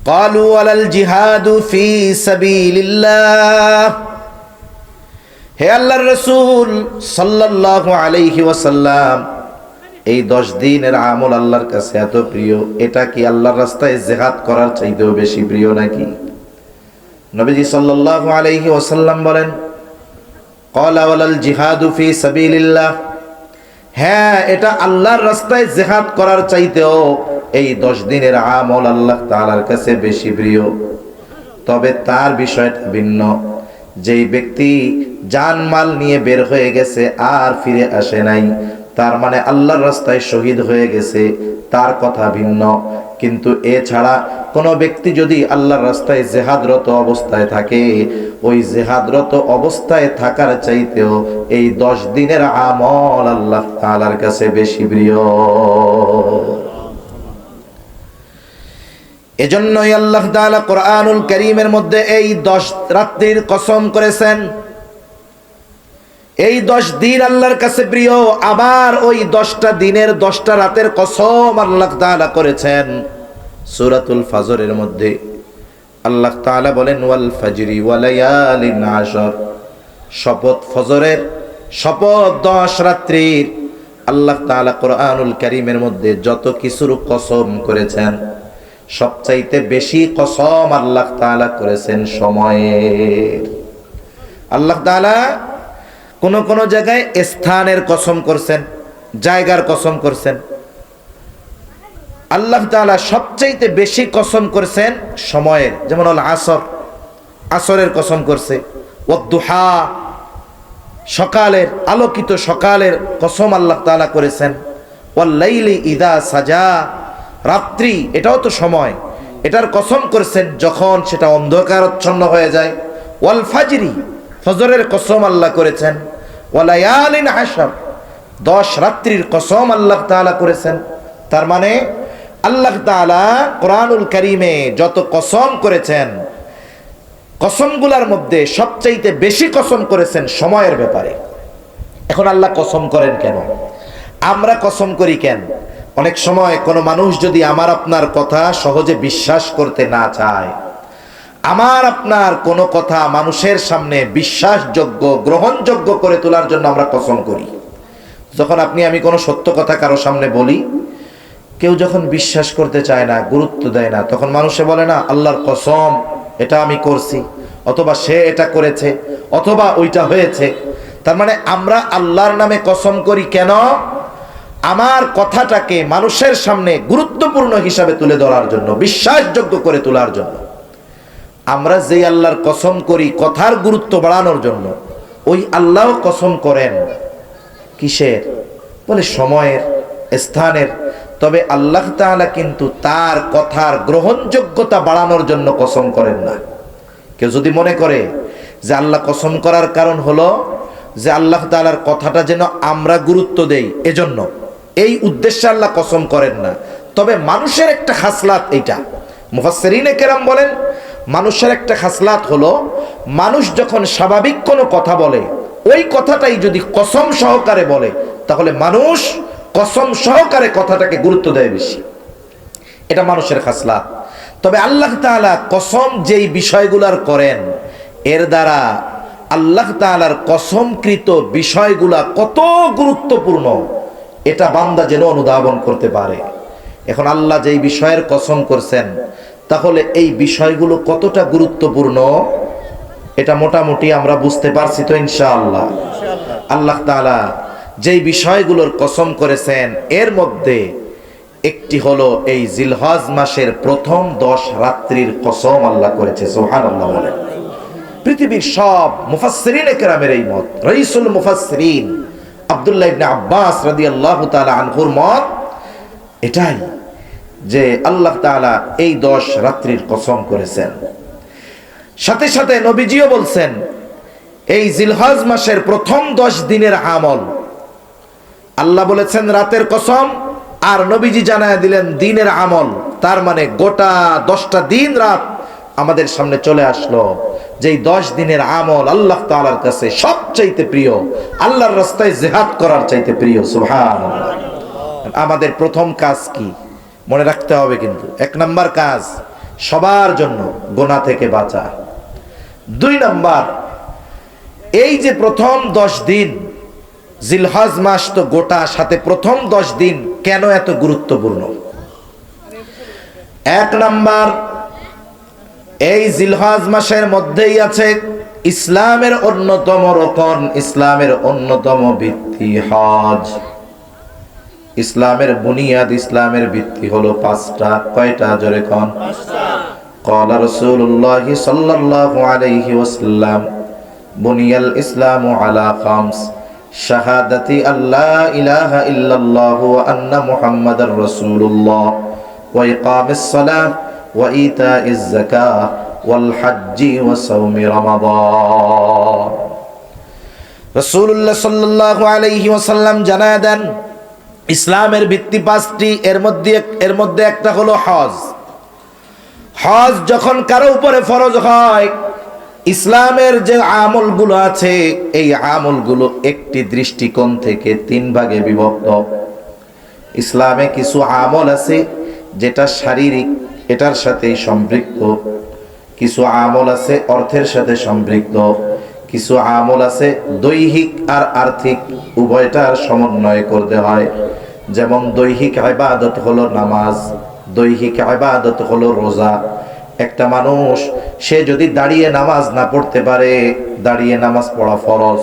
ক্বালু ওয়ালাল জিহাদু ফি সাবিলিল্লাহ। হে আল্লাহর রাসূল সাল্লাল্লাহু আলাইহি ওয়াসাল্লাম, এই 10 দিনের আমল আল্লাহর কাছে এত প্রিয়, এটা কি আল্লাহর রাস্তায় জিহাদ করার চাইতেও বেশি প্রিয় নাকি? নবীজি সাল্লাল্লাহু আলাইহি ওয়াসাল্লাম বলেন, ক্বালা ওয়ালাল জিহাদু ফি সাবিলিল্লাহ। হ্যাঁ, এটা আল্লাহর রাস্তায় জিহাদ করার চাইতেও এই 10 দিনের আমল আল্লাহ তাআলার কাছে বেশি প্রিয়। তবে তার বিষয়টা ভিন্ন। যেই ব্যক্তি জানমাল নিয়ে বের হয়ে গেছে আর ফিরে আসে নাই, তার মানে আল্লাহর রাস্তায় শহীদ হয়ে গেছে, তার কথা ভিন্ন। কিন্তু এছাড়া কোনো ব্যক্তি যদি আল্লাহর রাস্তায় জিহাদরত অবস্থায় থাকে, ওই জিহাদরত অবস্থায় থাকার চাইতেও এই 10 দিনের আমল আল্লাহ তাআলার কাছে বেশি প্রিয়। এজন্যই আল্লাহ তাআলা কোরআনুল কারীমের মধ্যে এই 10 রাত্রির কসম করেছেন। এই 10 দিন আল্লাহর কাছে প্রিয়, আবার ওই 10টা দিনের 10টা রাতের কসম আল্লাহ তাআলা করেছেন সূরাতুল ফজরের মধ্যে। আল্লাহ তাআলা বলেন, ওয়াল ফাজরি ওয়ালায়ালিন আশর। শপথ ফজরের, শপথ 10 রাত্রির। আল্লাহ তাআলা কোরআনুল কারীমের মধ্যে যত কিছুর কসম করেছেন, সবচাইতে বেশি কসম আল্লাহ তাআলা করেছেন সময়ের। আল্লাহ তাআলা কোন কোন জায়গায় স্থানের কসম করছেন, জায়গার কসম করছেন। আল্লাহ তাআলা সবচাইতে বেশি কসম করছেন সময়ের, যেমন আল আসর, আসরের কসম করছে। ওয়াদ-দুহা, সকালের, আলোকিত সকালের কসম আল্লাহ তাআলা করেছেন। ওয়াল লাইলি ইযা সাজা, রাত্রি, এটাও তো সময়, এটার কসম করছেন যখন সেটা অন্ধকারাচ্ছন্ন হয়ে যায়। ওয়াল ফাজরি, ফজরের কসম আল্লাহ করেছেন। ওয়ালায়ালিন আশর, 10 রাত্রির কসম আল্লাহ তাআলা করেছেন। তার মানে আল্লাহ তাআলা কোরআনুল কারীমে যত কসম করেছেন, কসমগুলোর মধ্যে সবচাইতে বেশি কসম করেছেন সময়ের ব্যাপারে। এখন আল্লাহ কসম করেন কেন? আমরা কসম করি কেন? অনেক সময় কোনো মানুষ যদি আমার আপনার কথা সহজে বিশ্বাস করতে না চায়, আমার আপনার কোনো কথা মানুষের সামনে বিশ্বাসযোগ্য, গ্রহণযোগ্য করে তোলার জন্য আমরা কসম করি। যখন আপনি আমি কোনো সত্য কথা কারো সামনে বলি, কেউ যখন বিশ্বাস করতে চায় না, গুরুত্ব দেয় না, তখন মানুষে বলে না, আল্লাহর কসম এটা আমি করছি, অথবা সে এটা করেছে, অথবা ওইটা হয়েছে। তার মানে আমরা আল্লাহর নামে কসম করি কেন? আমার কথাটাকে মানুষের সামনে গুরুত্বপূর্ণ হিসাবে তুলে ধরার জন্য, বিশ্বাসযোগ্য করে তোলার জন্য। আমরা যে আল্লাহর কসম করি কথার গুরুত্ব বাড়ানোর জন্য, ওই আল্লাহ কসম করেন কিসের? বলে সময়ের, স্থানের। তবে আল্লাহ তাআলা কিন্তু তার কথার গ্রহণযোগ্যতা বাড়ানোর জন্য কসম করেন না। কেউ যদি মনে করে যে আল্লাহ কসম করার কারণ হলো যে আল্লাহ তাআলার কথাটা যেন আমরা গুরুত্ব দেই, এজন্য, এই উদ্দেশ্যে আল্লাহ কসম করেন না। তবে মানুষের একটা খাসলাত এইটা, মুফাসসিরিনে কেরাম বলেন, মানুষের একটা খাসলাত হলো, মানুষ যখন স্বাভাবিক কোনো কথা বলে, ওই কথাটাই যদি কসম সহকারে বলে, তাহলে মানুষ কসম সহকারে কথাটাকে গুরুত্ব দেয় বেশি। এটা মানুষের খাসলাত। তবে আল্লাহ তাআলা কসম যেই বিষয়গুলার করেন, এর দ্বারা আল্লাহ তাআলার কসমকৃত বিষয়গুলা কত গুরুত্বপূর্ণ, এটা বান্দা যেন অনুধাবন করতে পারে। এখন আল্লাহ যেই বিষয়ের কসম করছেন, তাহলে এই বিষয়গুলো কতটা গুরুত্বপূর্ণ, এটা মোটামুটি আমরা বুঝতে পারছি তো ইনশাআল্লাহ। আল্লাহ তাআলা যেই বিষয়গুলোর কসম করেছেন, এর মধ্যে একটি হলো এই জিলহজ মাসের প্রথম 10 রাত্রির কসম আল্লাহ করেছে। সুবহানাল্লাহ বলেন। পৃথিবীর সব মুফাসসিরিনে কেরামের এই মত, রাইসুল মুফাসসিরিন আব্দুল্লাহ ইবনে আব্বাস রাদিয়াল্লাহু তাআলা আনহুর মত এটাই, যে আল্লাহ তাআলা এই 10 রাত্রির কসম করেছেন। সাথে সাথে নবীজিও বলছেন, এই জিলহজ মাসের প্রথম 10 দিনের আমল, আল্লাহ বলেছেন রাতের কসম, আর নবীজি জানায় দিলেন দিনের আমল। তার মানে গোটা 10টা দিন রাত আমাদের সামনে চলে আসলো, যেই 10 দিনের আমল আল্লাহ তাআলার কাছে সবচাইতে প্রিয়, আল্লাহর রাস্তায় জিহাদ করার চাইতে প্রিয়। সুবহানাল্লাহ। আমাদের প্রথম কাজ কি মনে রাখতে হবে, কিন্তু 1 নাম্বার কাজ, সবার জন্য গুনাহ থেকে বাঁচা। 2 নাম্বার, এই যে প্রথম 10 দিন জিলহজ মাস তো গোটা, সাথে প্রথম 10 দিন কেন এত গুরুত্বপূর্ণ? 1 নাম্বার, এই জিলহজ মাসের মধ্যেই আছে ইসলামের অন্যতম রকন, ইসলামের অন্যতম ভিত্তি হজ। ইসলামের বুনিয়াদ, ইসলামের ভিত্তি হলো 5টা। কয়টা? জোরে কোন? 5টা। ক্বালা রাসূলুল্লাহ সাল্লাল্লাহু আলাইহি ওয়াসাল্লাম বুনিয়াল ইসলামু আলা খামস শাহাদাতি আল্লা ইলাহা ইল্লাল্লাহ ওয়া আন্না মুহাম্মাদার রাসূলুল্লাহ ওয়া ইকামিস সালাহ ওয়া ইতাইজ যাকাহ ওয়াল হজ্জি ওয়া সাওমি রমাদান। রাসূলুল্লাহ সাল্লাল্লাহু আলাইহি ওয়াসাল্লাম জানায় দেন ইসলামের ভিত্তি 5টি, এর মধ্যে একটা হলো হজ। হজ যখন কারো উপরে ফরজ হয়, ইসলামের যে আমলগুলো আছে এই আমলগুলো একটি দৃষ্টিকোণ থেকে 3 ভাগে বিভক্ত। ইসলামে কিছু আমল আছে যেটা শারীরিক, এটার সাথেই সম্পৃক্ত। কিছু আমল আছে অর্থের সাথে সম্পৃক্ত। কিছু আমল আছে দৈহিক আর আর্থিক উভয়টার সমন্বয় করতে হয়। যেমন দৈহিক ইবাদত হলো নামাজ, দৈহিক ইবাদত হলো রোজা। একটা মানুষ সে যদি দাঁড়িয়ে নামাজ না পড়তে পারে, দাঁড়িয়ে নামাজ পড়া ফরজ,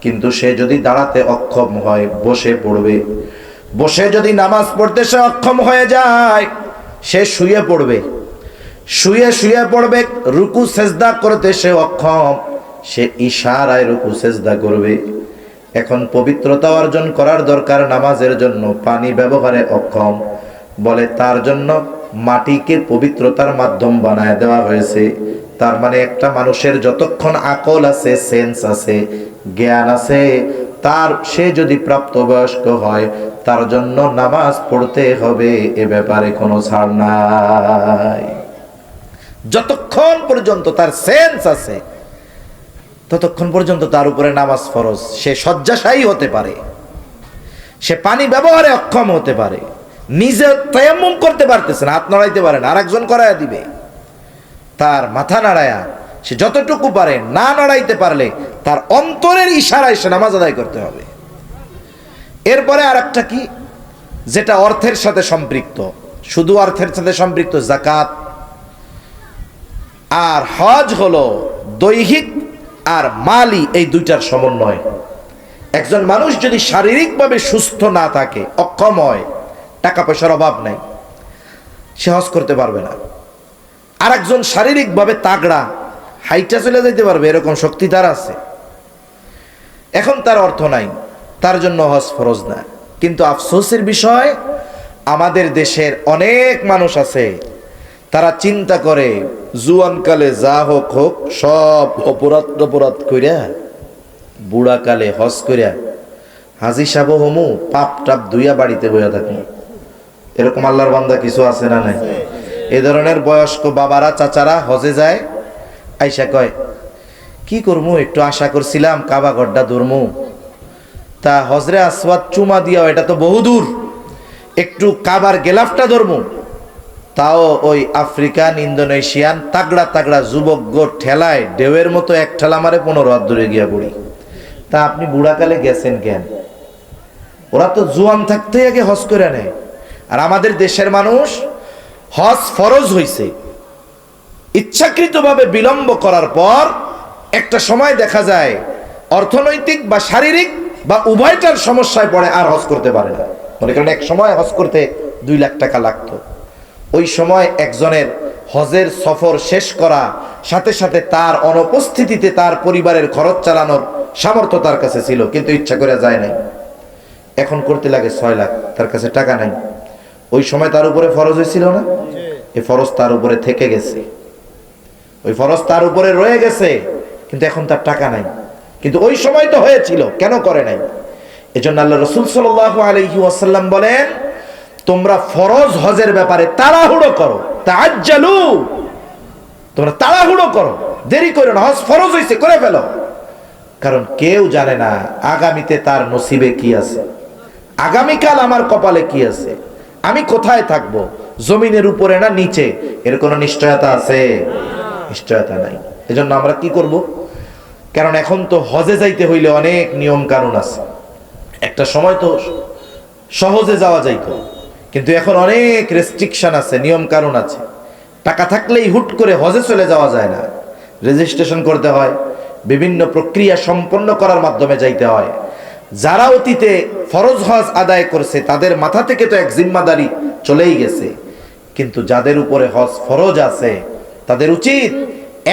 কিন্তু সে যদি দাঁড়াতে অক্ষম হয় বসে পড়বে। বসে যদি নামাজ পড়তে সে অক্ষম হয়ে যায়, সে শুয়ে পড়বে। শুয়ে শুয়ে পড়বে। রুকু সেজদা করতে সে অক্ষম, সে ইশারায় রুকু সেজদা করবে। এখন পবিত্রতা অর্জন করার দরকার, নামাজের জন্য পানি ব্যবহারে অক্ষম, বলে তার জন্য মাটিকে পবিত্রতার মাধ্যম বানায় দেওয়া হয়েছে। তার মানে একটা মানুষের যতক্ষণ আকল আছে, সেন্স আছে, জ্ঞান আছে, তার সে যদি প্রাপ্তবয়স্ক হয় তার জন্য নামাজ পড়তে হবে, এ ব্যাপারে কোনো ছাড় নাই। যতক্ষণ পর্যন্ত তার সেন্স আছে ততক্ষণ পর্যন্ত তার উপরে নামাজ ফরজ। সে শয্যাশায়ী হতে পারে, সে পানি ব্যবহারে অক্ষম হতে পারে, নিজে তায়াম্মুম করতে পারতেছে না, হাত নাড়াইতে পারে না, আরেকজন করায়া দিবে। তার মাথা নাড়ায়া সে যতটুকু পারে, না নাড়াইতে পারলে তার অন্তরের ইশারায় সে নামাজ আদায় করতে হবে। এরপরে আরেকটা কি, যেটা অর্থের সাথে সম্পৃক্ত, শুধু অর্থের সাথে সম্পৃক্ত, যাকাত। আর হজ হলো দৈহিক আর মালি, এই দুইটার সমন্বয়। একজন মানুষ যদি শারীরিকভাবে সুস্থ না থাকে, অক্ষম হয়, টাকা পয়সার অভাব নাই, সে হজ করতে পারবে না। আর একজন শারীরিকভাবে তাগড়া, হাইটা চলে যেতে পারবে, এরকম শক্তি তার আছে, এখন তার অর্থ নাই, তার জন্য হজ ফরজ না। কিন্তু আফসোসের বিষয়, আমাদের দেশের অনেক মানুষ আছে, তারা চিন্তা করে জুয়ানকালে যা হোক হোক সব অপরাধ কইরা বুড়াকালে হজ কইরা হাজি সাহেব হমু, পাপ টাপ দুইয়া বাড়িতে বইয়া থাকবো। এরকম আল্লাহর বান্দা কিছু আছে না নাই? এই ধরনের বয়স্ক বাবারা, চাচারা হজে যায়, আইসা কয় কি করবো, একটু আশা করছিলাম কাবা গড্ডা ধরমু, তা হজরে আসওয়াদ চুমা দিয়াও এটা তো বহুদূর, একটু কাবার গেলাফটা ধরমু, তাও ওই আফ্রিকান ইন্দোনেশিয়ান তাগড়া তাগড়া যুবক গো ঠেলায় ঢেউয়ের মতো এক ঠেলা মারে 15 হাত দূরে গিয়া পড়ি। তা আপনি বুড়াকালে গেছেন কেন? ওরা তো জুয়ান থাকতে আগে হজ করে নেয়। আর আমাদের দেশের মানুষ হজ ফরজ হইছে, ইচ্ছাকৃতভাবে বিলম্ব করার পর একটা সময় দেখা যায় অর্থনৈতিক বা শারীরিক বা উভয়টার সমস্যায় পড়ে, আর হজ করতে পারে না। মনে করেন এক সময় হজ করতে 2 লাখ টাকা লাগতো, ওই সময় একজনের হজের সফর শেষ করা সাথে সাথে তার অনুপস্থিতিতে তার পরিবারের খরচ চালানোর সামর্থ্য তার কাছে ছিল, কিন্তু ইচ্ছা করে যায় নাই। এখন করতে লাগে 6 লাখ, তার কাছে টাকা নাই। ওই সময় তার উপরে ফরজ হয়েছিল না? এই ফরজ তার উপরে থেকে গেছে, ওই ফরজ তার উপরে রয়ে গেছে, কিন্তু এখন তার টাকা নাই। কিন্তু ওই সময় তো হয়েছিল, কেন করে নাই? এজন্য আল্লাহ রাসূল সাল্লাল্লাহু আলাইহি ওয়াসাল্লাম বলেন, তোমরা ফরজ হজের ব্যাপারে তাড়াহুড়ো করো, তাআজ্জালু, তোমরা তাড়াহুড়ো করো, দেরি করো না, হজ ফরজ হইছে, করে ফেলো। কারণ কেউ জানে না আগামীতে তার নসিবে কি আছে, আগামীকাল আমার কপালে কি আছে, আমি কোথায় থাকবো, জমিনের উপরে না নিচে, এর কোনো নিশ্চয়তা আছে? নিশ্চয়তা নাই। এজন্য আমরা কি করব? কারণ এখন তো হজে যাইতে হইলে অনেক নিয়ম কানুন আছে। একটা সময় তো সহজে যাওয়া যাইতো, কিন্তু এখন অনেক রেস্ট্রিকশন আছে, নিয়ম কানুন আছে। টাকা থাকলেই হুট করে হজে চলে যাওয়া যায় না, রেজিস্ট্রেশন করতে হয়, বিভিন্ন প্রক্রিয়া সম্পন্ন করার মাধ্যমে যাইতে হয়। যারা অতীতে ফরজ হজ আদায় করছে তাদের মাথা থেকে তো এক জিম্মাদারি চলেই গেছে, কিন্তু যাদের উপরে হজ ফরজ আছে তাদের উচিত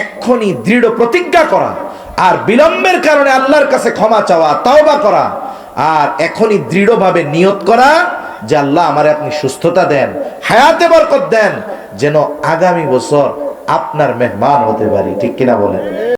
এক্ষুনি দৃঢ় প্রতিজ্ঞা করা, আর বিলম্বের কারণে আল্লাহর কাছে ক্ষমা চাওয়া, তাওবা করা, আর এখনই দৃঢ়ভাবে নিয়ত করা যে আল্লাহ আমারে আপনি সুস্থতা দেন, হায়াতে বরকত দেন, যেন আগামী বছর আপনার মেহমান হতে পারি। ঠিক কিনা বলেন?